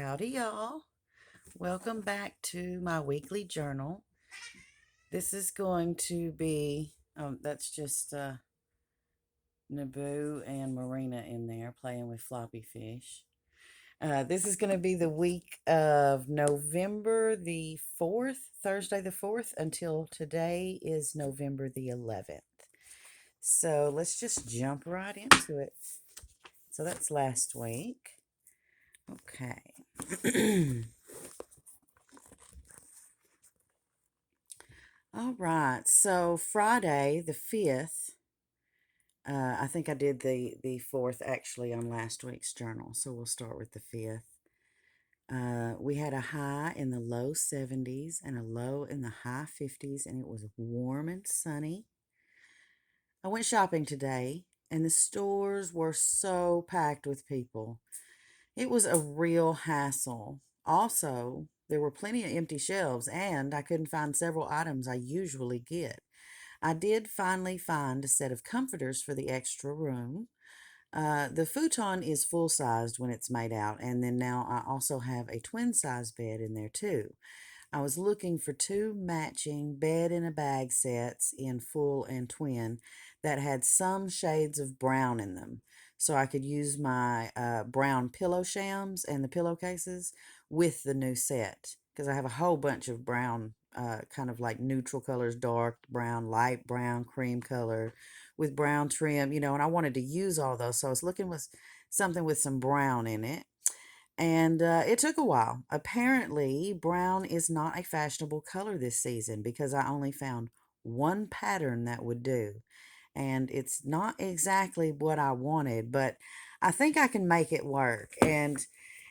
Howdy, y'all. Welcome back to my weekly journal. This is going to be, that's just Naboo and Marina in there playing with floppy fish. This is going to be the week of November the 4th, Thursday the 4th, until today is November the 11th. So let's just jump right into it. So that's last week. Okay. All right. So Friday the 5th, I think I did the 4th actually on last week's journal. So we'll start with the 5th. We had a high in the low 70s and a low in the high 50s, and it was warm and sunny. I went shopping today, and the stores were so packed with people. It was a real hassle. Also, there were plenty of empty shelves, and I couldn't find several items I usually get. I did finally find a set of comforters for the extra room. The futon is full sized when it's made out, and then now I also have a twin size bed in there too. I was looking for two matching bed in a bag sets in full and twin that had some shades of brown in them. So I could use my brown pillow shams and the pillowcases with the new set because I have a whole bunch of brown, kind of like neutral colors, dark brown, light brown, cream color with brown trim, and I wanted to use all those. So I was looking with something with some brown in it. And it took a while. Apparently, brown is not a fashionable color this season because I only found one pattern that would do. And it's not exactly what I wanted, but I think I can make it work. And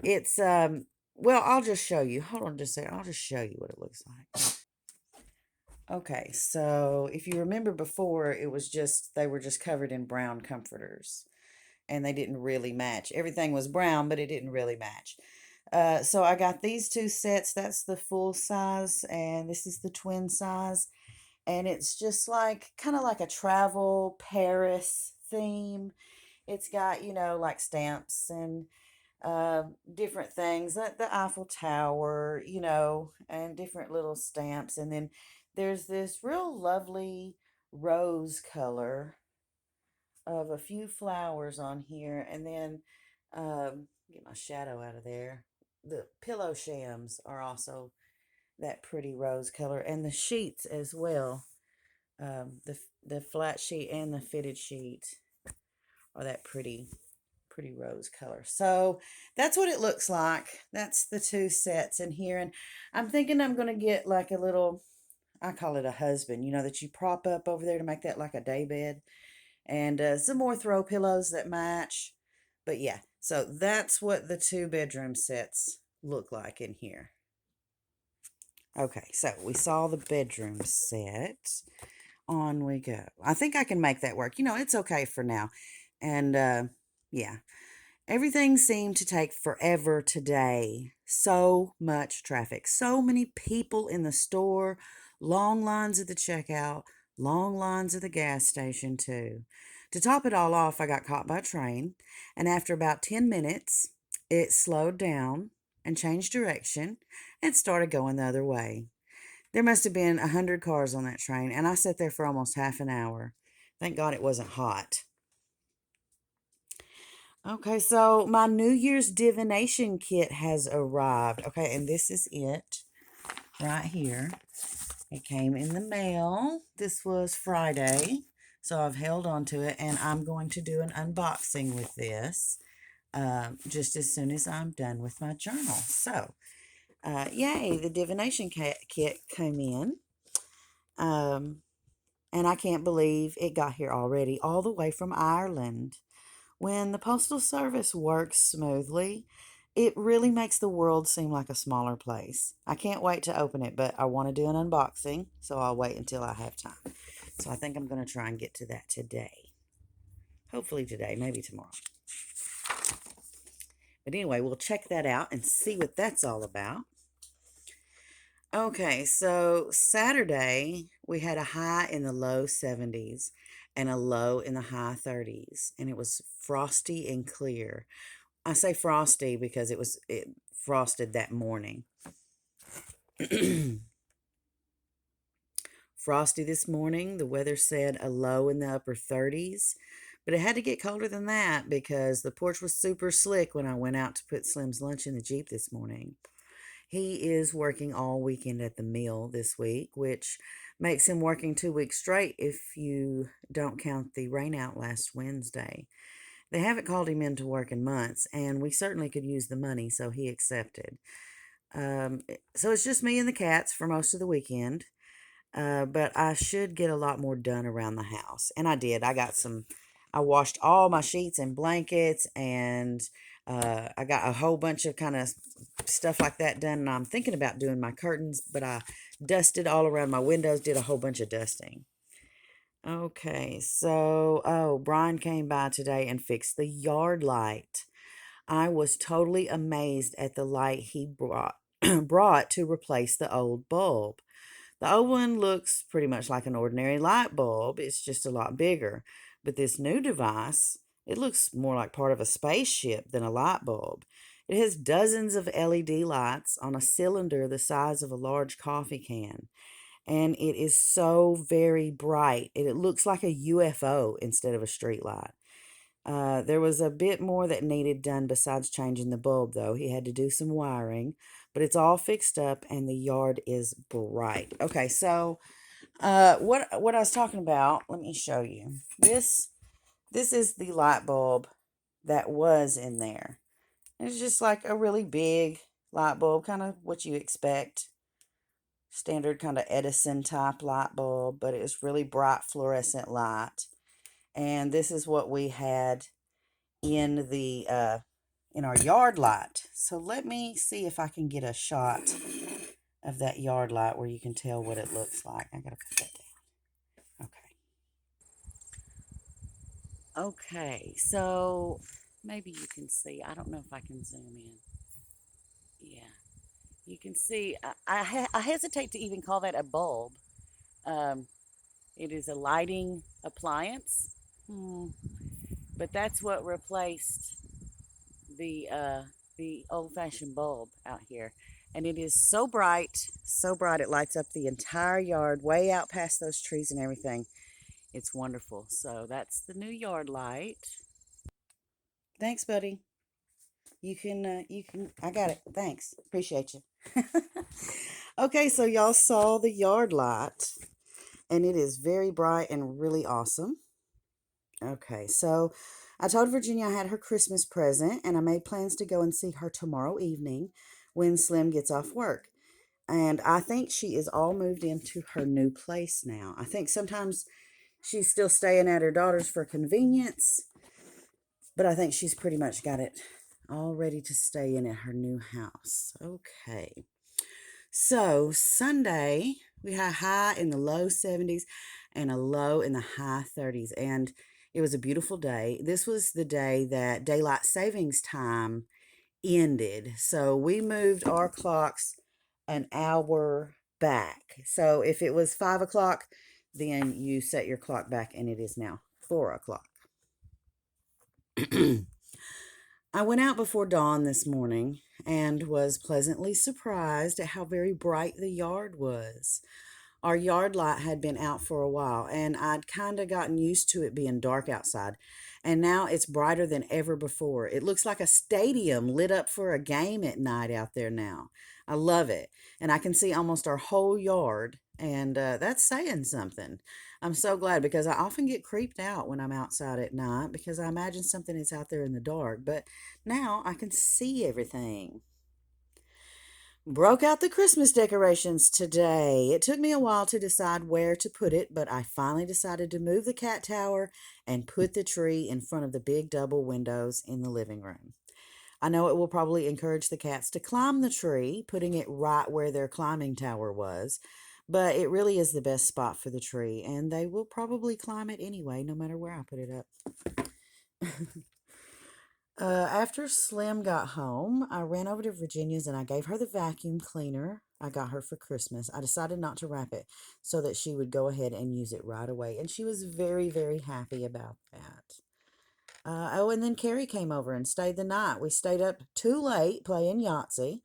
it's, well, I'll just show you. Hold on just a second. I'll just show you what it looks like. Okay, so if you remember before, it was just, they were just covered in brown comforters and they didn't really match. Everything was brown, but it didn't really match. So I got these two sets. That's the full size, and this is the twin size. And it's just like kind of like a travel Paris theme. It's got, like stamps and uh, different things, like the Eiffel Tower, and different little stamps. And then there's this real lovely rose color of a few flowers on here, and then get my shadow out of there. The pillow shams are also that pretty rose color, and the sheets as well. The flat sheet and the fitted sheet are that pretty rose color. So that's what it looks like. That's the two sets in here, and I'm thinking I'm gonna get like a little. I call it a husband, that you prop up over there to make that like a day bed and some more throw pillows that match. But yeah, so that's what the two bedroom sets look like in here. Okay, so we saw the bedroom set. On we go. I think I can make that work. It's okay for now. And yeah, everything seemed to take forever today. So much traffic, so many people in the store, long lines at the checkout, long lines at the gas station, too. To top it all off, I got caught by a train, and after about 10 minutes, it slowed down and changed direction and started going the other way. There must have been 100 cars on that train, and I sat there for almost half an hour. Thank God it wasn't hot. Okay, so my New Year's divination kit has arrived. Okay, and this is it right here. It came in the mail. This was Friday, so I've held on to it, and I'm going to do an unboxing with this just as soon as I'm done with my journal. So, yay, the divination kit came in. Um, and I can't believe it got here already, all the way from Ireland. When the Postal Service works smoothly, it really makes the world seem like a smaller place. I can't wait to open it, but I want to do an unboxing, so I'll wait until I have time. So I think I'm going to try and get to that today. Hopefully today, maybe tomorrow. But anyway, we'll check that out and see what that's all about. Okay, so Saturday we had a high in the low 70s and a low in the high 30s, and it was frosty and clear. I say frosty because frosted that morning. Frosty this morning. The weather said a low in the upper 30s, but it had to get colder than that because the porch was super slick when I went out to put Slim's lunch in the Jeep this morning. He is working all weekend at the mill this week, which makes him working 2 weeks straight if you don't count the rain out last Wednesday. They haven't called him in to work in months, and we certainly could use the money, so he accepted. So it's just me and the cats for most of the weekend. But I should get a lot more done around the house. And I did. I washed all my sheets and blankets, and I got a whole bunch of kind of stuff like that done. And I'm thinking about doing my curtains, but I dusted all around my windows, did a whole bunch of dusting. Okay, so Brian came by today and fixed the yard light. I was totally amazed at the light he brought to replace the old bulb. The old one looks pretty much like an ordinary light bulb, it's just a lot bigger. But this new device, it looks more like part of a spaceship than a light bulb. It has dozens of LED lights on a cylinder the size of a large coffee can. And it is so very bright. It looks like a UFO instead of a street light. There was a bit more that needed done besides changing the bulb, though. He had to do some wiring, but it's all fixed up and the yard is bright. Okay, so what I was talking about, let me show you. This is the light bulb that was in there. It's just like a really big light bulb, kind of what you expect. Standard kind of Edison type light bulb, but it was really bright fluorescent light. And this is what we had in the in our yard light. So let me see if I can get a shot of that yard light where you can tell what it looks like. I gotta put that down. Okay, so maybe you can see. I don't know if I can zoom in. Yeah, you can see. I hesitate to even call that a bulb. Um, it is a lighting appliance. Hmm. But that's what replaced the uh, the old-fashioned bulb out here, and it is so bright it lights up the entire yard, way out past those trees and everything. It's wonderful. So that's the new yard light. Thanks, buddy. You can. I got it. Thanks. Appreciate you. Okay, so y'all saw the yard light, and it is very bright and really awesome. Okay, so I told Virginia I had her Christmas present, and I made plans to go and see her tomorrow evening when Slim gets off work. And I think she is all moved into her new place now. I think sometimes she's still staying at her daughter's for convenience, but I think she's pretty much got it all ready to stay in at her new house. Okay. So Sunday, we had a high in the low 70s and a low in the high 30s. And it was a beautiful day. This was the day that daylight savings time ended. So we moved our clocks an hour back. So if it was 5 o'clock, then you set your clock back and it is now 4 o'clock. I went out before dawn this morning and was pleasantly surprised at how very bright the yard was. Our yard light had been out for a while, and I'd kind of gotten used to it being dark outside. And now it's brighter than ever before. It looks like a stadium lit up for a game at night out there now. I love it. And I can see almost our whole yard, and that's saying something. I'm so glad because I often get creeped out when I'm outside at night because I imagine something is out there in the dark. But now I can see everything. Broke out the Christmas decorations today. It took me a while to decide where to put it, but I finally decided to move the cat tower and put the tree in front of the big double windows in the living room. I know it will probably encourage the cats to climb the tree, putting it right where their climbing tower was, but it really is the best spot for the tree, and they will probably climb it anyway, no matter where I put it up. After Slim got home, I ran over to Virginia's and I gave her the vacuum cleaner I got her for Christmas. I decided not to wrap it so that she would go ahead and use it right away. And she was very, very happy about that. Oh, and then Carrie came over and stayed the night. We stayed up too late playing Yahtzee,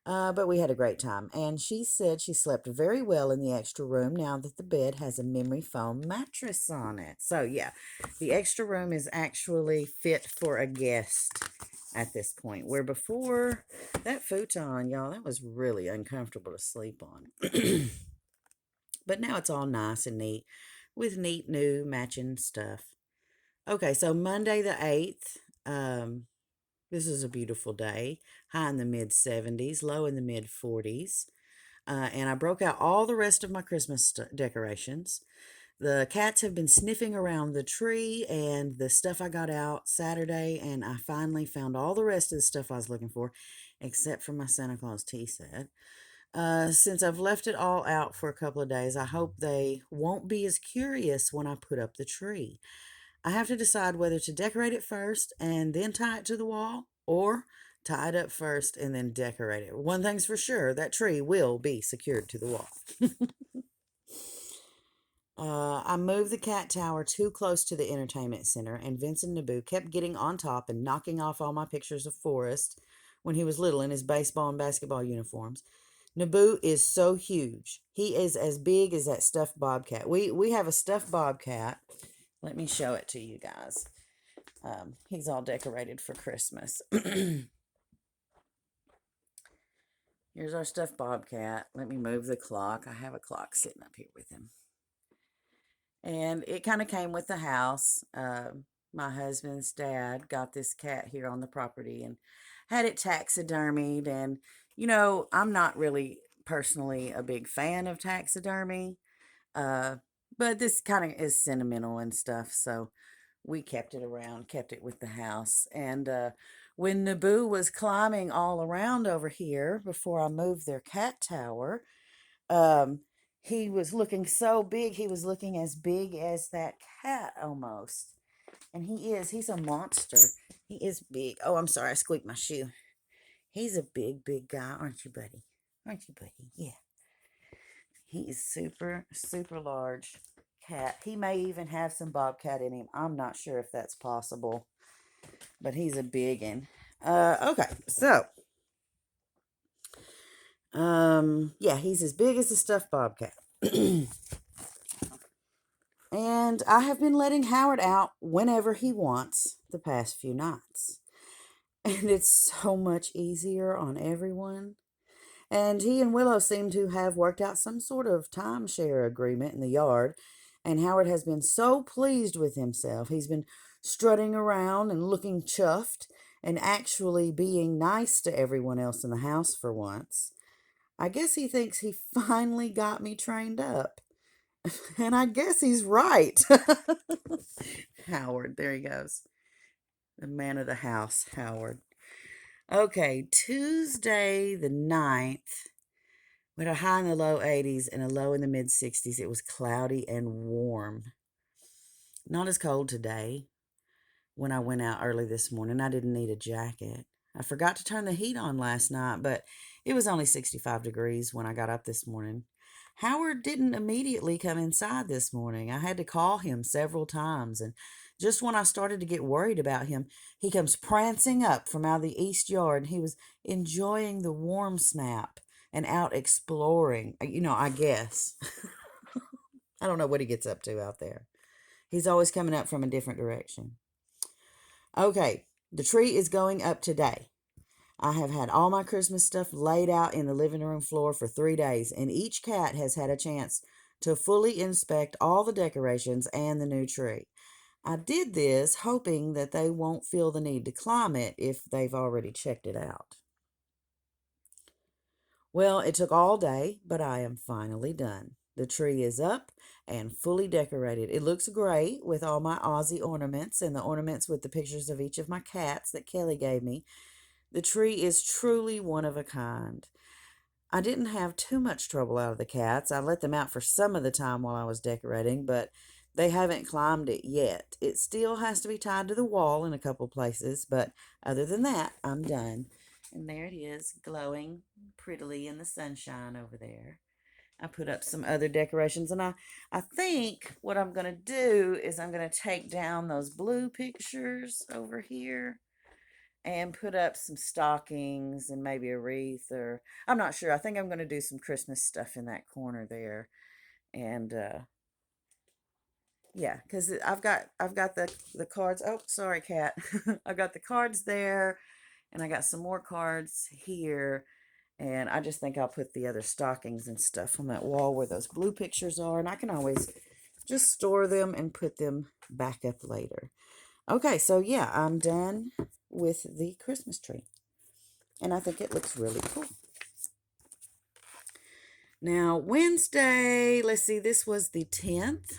but we had a great time. And she said she slept very well in the extra room now that the bed has a memory foam mattress on it. So, yeah, the extra room is actually fit for a guest at this point. Where before, that futon, y'all, that was really uncomfortable to sleep on. But now it's all nice and neat with neat new matching stuff. Okay, so Monday the 8th, this is a beautiful day, high in the mid 70s, low in the mid 40s. And I broke out all the rest of my Christmas decorations. The cats have been sniffing around the tree and the stuff I got out Saturday, and I finally found all the rest of the stuff I was looking for, except for my Santa Claus tea set. Since I've left it all out for a couple of days, I hope they won't be as curious when I put up the tree. I have to decide whether to decorate it first and then tie it to the wall, or tie it up first and then decorate it. One thing's for sure, that tree will be secured to the wall. I moved the cat tower too close to the entertainment center, and Vincent Naboo kept getting on top and knocking off all my pictures of Forrest when he was little in his baseball and basketball uniforms. Naboo is so huge. He is as big as that stuffed bobcat. We have a stuffed bobcat. Let me show it to you guys. He's all decorated for Christmas. Here's our stuffed bobcat. Let me move the clock. I have a clock sitting up here with him. And it kind of came with the house. My husband's dad got this cat here on the property and had it taxidermied. And, I'm not really personally a big fan of taxidermy, uh, but this kind of is sentimental and stuff. So we kept it around, kept it with the house. And when Naboo was climbing all around over here before I moved their cat tower, um, he was looking so big. He was looking as big as that cat almost. And he is. He's a monster. He is big. Oh, I'm sorry. I squeaked my shoe. He's a big, big guy, aren't you, buddy? Aren't you, buddy? Yeah. He is super, super large cat. He may even have some bobcat in him. I'm not sure if that's possible, but he's a big one. Okay, so yeah, he's as big as a stuffed bobcat. And I have been letting Howard out whenever he wants the past few nights. And it's so much easier on everyone. And he and Willow seem to have worked out some sort of timeshare agreement in the yard. And Howard has been so pleased with himself. He's been strutting around and looking chuffed and actually being nice to everyone else in the house for once. I guess he thinks he finally got me trained up. And I guess he's right. Howard, there he goes. The man of the house, Howard. Okay, Tuesday the 9th. With a high in the low 80s and a low in the mid 60s, it was cloudy and warm. Not as cold today. When I went out early this morning, I didn't need a jacket. I forgot to turn the heat on last night, but it was only 65 degrees when I got up this morning. Howard didn't immediately come inside this morning. I had to call him several times, and just when I started to get worried about him, he comes prancing up from out of the east yard, and he was enjoying the warm snap and out exploring, I guess. I don't know what he gets up to out there. He's always coming up from a different direction. Okay, the tree is going up today. I have had all my Christmas stuff laid out in the living room floor for 3 days, and each cat has had a chance to fully inspect all the decorations and the new tree. I did this hoping that they won't feel the need to climb it if they've already checked it out. Well, it took all day, but I am finally done. The tree is up and fully decorated. It looks great with all my Aussie ornaments and the ornaments with the pictures of each of my cats that Kelly gave me. The tree is truly one of a kind. I didn't have too much trouble out of the cats. I let them out for some of the time while I was decorating, but they haven't climbed it yet. It still has to be tied to the wall in a couple places, but other than that, I'm done. And there it is, glowing prettily in the sunshine over there. I put up some other decorations, and I think what I'm going to do is I'm going to take down those blue pictures over here and put up some stockings and maybe a wreath, or I'm not sure. I think I'm going to do some Christmas stuff in that corner there. And yeah, because I've got the cards. Oh, sorry, cat. I've got the cards there, and I got some more cards here. And I just think I'll put the other stockings and stuff on that wall where those blue pictures are, and I can always just store them and put them back up later. Okay, so yeah, I'm done with the Christmas tree, and I think it looks really cool. Now, Wednesday, let's see, this was the 10th.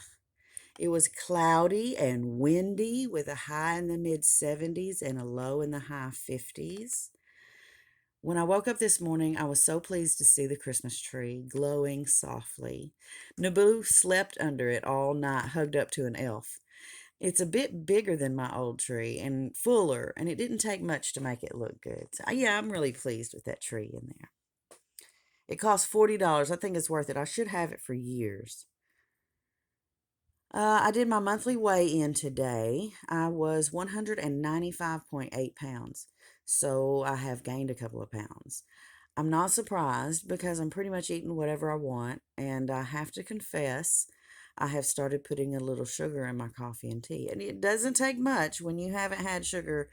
It was cloudy and windy with a high in the mid 70s and a low in the high 50s. When I woke up this morning, I was so pleased to see the Christmas tree glowing softly. Naboo slept under it all night, hugged up to an elf. It's a bit bigger than my old tree and fuller, and it didn't take much to make it look good. So, yeah, I'm really pleased with that tree in there. It cost $40. I think it's worth it. I should have it for years. I did my monthly weigh in today. I was 195.8 pounds, so I have gained a couple of pounds. I'm not surprised because I'm pretty much eating whatever I want, and I have to confess, I have started putting a little sugar in my coffee and tea. And it doesn't take much when you haven't had sugar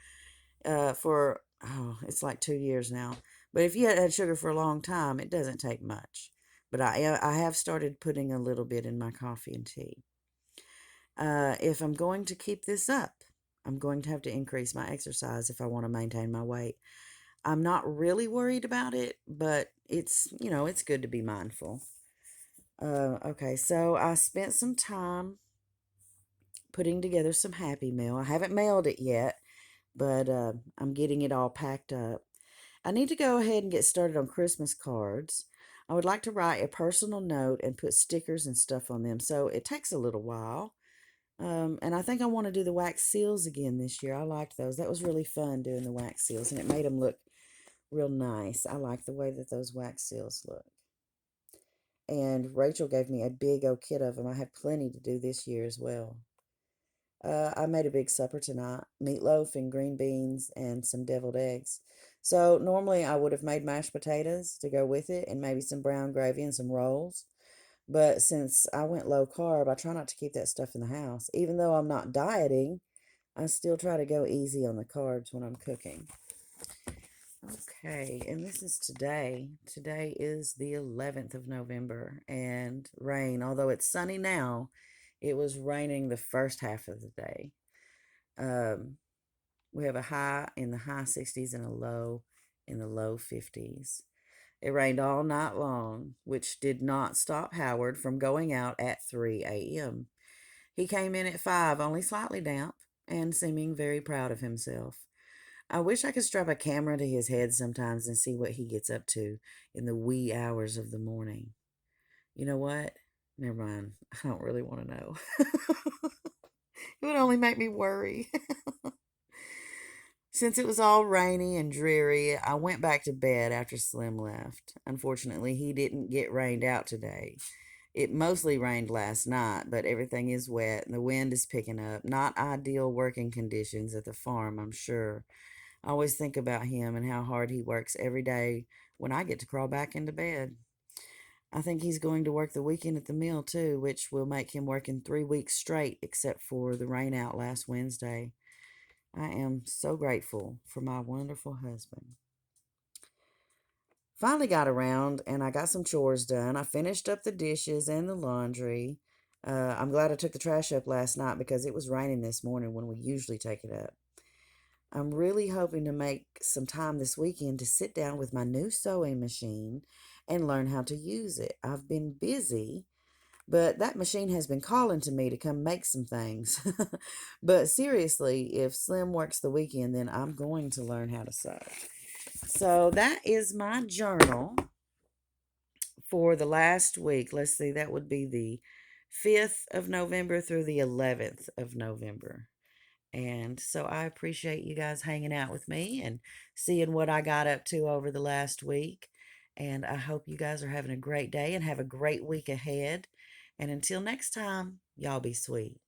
for, oh, it's like 2 years now. But if you had sugar for a long time, it doesn't take much. But I have started putting a little bit in my coffee and tea. If I'm going to keep this up, I'm going to have to increase my exercise if I want to maintain my weight. I'm not really worried about it, but it's good to be mindful. Okay, so I spent some time putting together some Happy Meal. I haven't mailed it yet, but I'm getting it all packed up. I need to go ahead and get started on Christmas cards. I would like to write a personal note and put stickers and stuff on them, so it takes a little while. And I think I want to do the wax seals again this year. I liked those. That was really fun doing the wax seals, and it made them look real nice. I like the way that those wax seals look. And Rachel gave me a big old kit of them. I have plenty to do this year as well. I made a big supper tonight, meatloaf and green beans and some deviled eggs. So normally I would have made mashed potatoes to go with it and maybe some brown gravy and some rolls. But since I went low carb, I try not to keep that stuff in the house. Even though I'm not dieting, I still try to go easy on the carbs when I'm cooking. Okay, and this is today. Today is the 11th of November, and rain. Although it's sunny now, it was raining the first half of the day. Um, we have a high in the high 60s and a low in the low 50s. It rained all night long, which did not stop Howard from going out at 3 a.m. He came in at 5, only slightly damp, and seeming very proud of himself. I wish I could strap a camera to his head sometimes and see what he gets up to in the wee hours of the morning. You know what? Never mind. I don't really want to know. It would only make me worry. Since it was all rainy and dreary, I went back to bed after Slim left. Unfortunately, he didn't get rained out today. It mostly rained last night, but everything is wet and the wind is picking up. Not ideal working conditions at the farm, I'm sure. I always think about him and how hard he works every day when I get to crawl back into bed. I think he's going to work the weekend at the mill too, which will make him working 3 weeks straight, except for the rain out last Wednesday. I am so grateful for my wonderful husband. Finally got around and I got some chores done. I finished up the dishes and the laundry. I'm glad I took the trash up last night because it was raining this morning when we usually take it up. I'm really hoping to make some time this weekend to sit down with my new sewing machine and learn how to use it. I've been busy, but that machine has been calling to me to come make some things. But seriously, if Slim works the weekend, then I'm going to learn how to sew. So that is my journal for the last week. Let's see, that would be the 5th of November through the 11th of November. And so I appreciate you guys hanging out with me and seeing what I got up to over the last week. And I hope you guys are having a great day and have a great week ahead. And until next time, y'all be sweet.